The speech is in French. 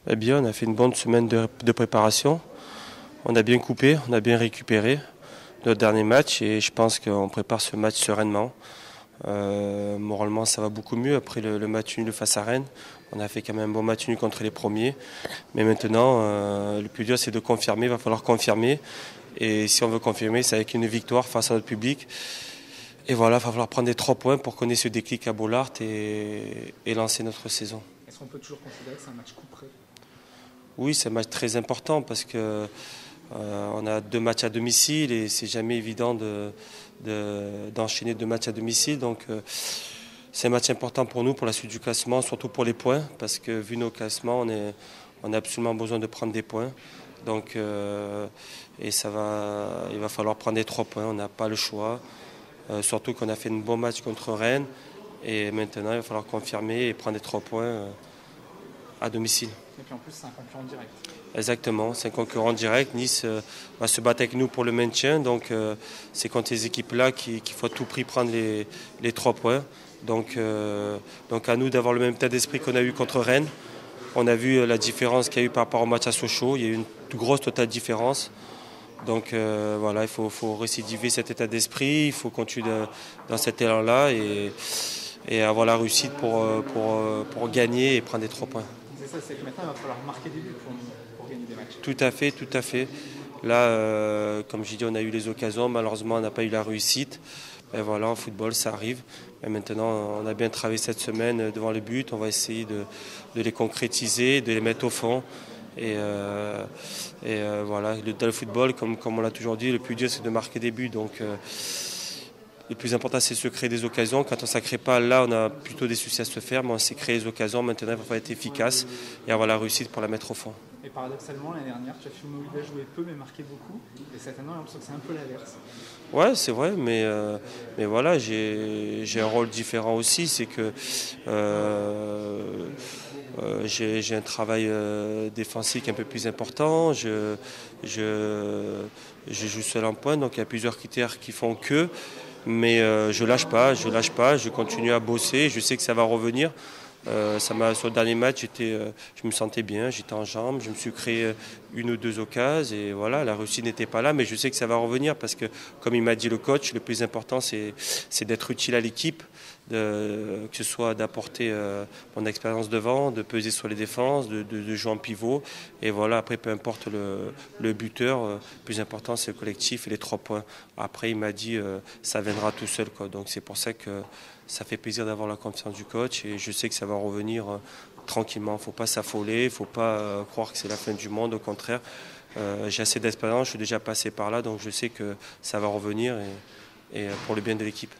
Eh bien, on a fait une bonne semaine de préparation. On a bien coupé, on a bien récupéré notre dernier match et je pense qu'on prépare ce match sereinement. Moralement, ça va beaucoup mieux après le match nul face à Rennes. On a fait quand même un bon match nul contre les premiers. Mais maintenant, le plus dur, c'est de confirmer. Il va falloir confirmer. Et si on veut confirmer, c'est avec une victoire face à notre public. Et voilà, il va falloir prendre des 3 points pour qu'on ait ce déclic à Bollaert et lancer notre saison. Est-ce qu'on peut toujours considérer que c'est un match couperé? Oui, c'est un match très important parce que on a 2 matchs à domicile et c'est jamais évident d'enchaîner 2 matchs à domicile. Donc c'est un match important pour nous, pour la suite du classement, surtout pour les points, parce que vu nos classements, on a absolument besoin de prendre des points. Donc il va falloir prendre les 3 points, on n'a pas le choix. Surtout qu'on a fait un bon match contre Rennes et maintenant il va falloir confirmer et prendre les 3 points à domicile. Et puis en plus c'est un concurrent direct. Exactement, c'est un concurrent direct. Nice va se battre avec nous pour le maintien. Donc c'est contre ces équipes-là qu'il faut à tout prix prendre les 3 points. Donc à nous d'avoir le même état d'esprit qu'on a eu contre Rennes. On a vu la différence qu'il y a eu par rapport au match à Sochaux. Il y a eu une grosse totale différence. Donc voilà, il faut récidiver cet état d'esprit. Il faut continuer dans cet élan-là et avoir la réussite pour gagner et prendre les 3 points. C'est ça, c'est que maintenant il va falloir marquer des buts pour gagner des matchs. Tout à fait, tout à fait. Là, comme j'ai dit, on a eu les occasions, malheureusement on n'a pas eu la réussite. Et voilà, en football, ça arrive. Et maintenant, on a bien travaillé cette semaine devant le but. On va essayer de les concrétiser, de les mettre au fond. Et voilà, dans le football, comme on l'a toujours dit, le plus dur c'est de marquer des buts. Donc le plus important c'est de se créer des occasions. Quand on ne s'en crée pas, là on a plutôt des soucis à se faire, mais on s'est créé des occasions. Maintenant il va falloir être efficace et avoir la réussite pour la mettre au fond. Et paradoxalement, l'année dernière, tu as joué peu mais marqué beaucoup. Et cette année, on a l'impression que c'est un peu l'inverse. Ouais, c'est vrai, mais voilà, j'ai un rôle différent aussi. C'est que j'ai un travail défensif un peu plus important. Je joue seul en pointe, donc il y a plusieurs critères qui font que. Mais je lâche pas, je continue à bosser. Je sais que ça va revenir. Sur le dernier match, je me sentais bien, j'étais en jambes, je me suis créé une ou 2 occasions et voilà, la réussite n'était pas là, mais je sais que ça va revenir parce que, comme il m'a dit le coach, le plus important c'est d'être utile à l'équipe, que ce soit d'apporter mon expérience devant, de peser sur les défenses, de jouer en pivot et voilà, après peu importe le buteur, le plus important c'est le collectif et les 3 points. Après il m'a dit ça viendra tout seul, quoi. Donc c'est pour ça que ça fait plaisir d'avoir la confiance du coach et je sais que ça va revenir tranquillement. Il ne faut pas s'affoler, il ne faut pas croire que c'est la fin du monde. Au contraire, j'ai assez d'expérience, je suis déjà passé par là, donc je sais que ça va revenir et pour le bien de l'équipe.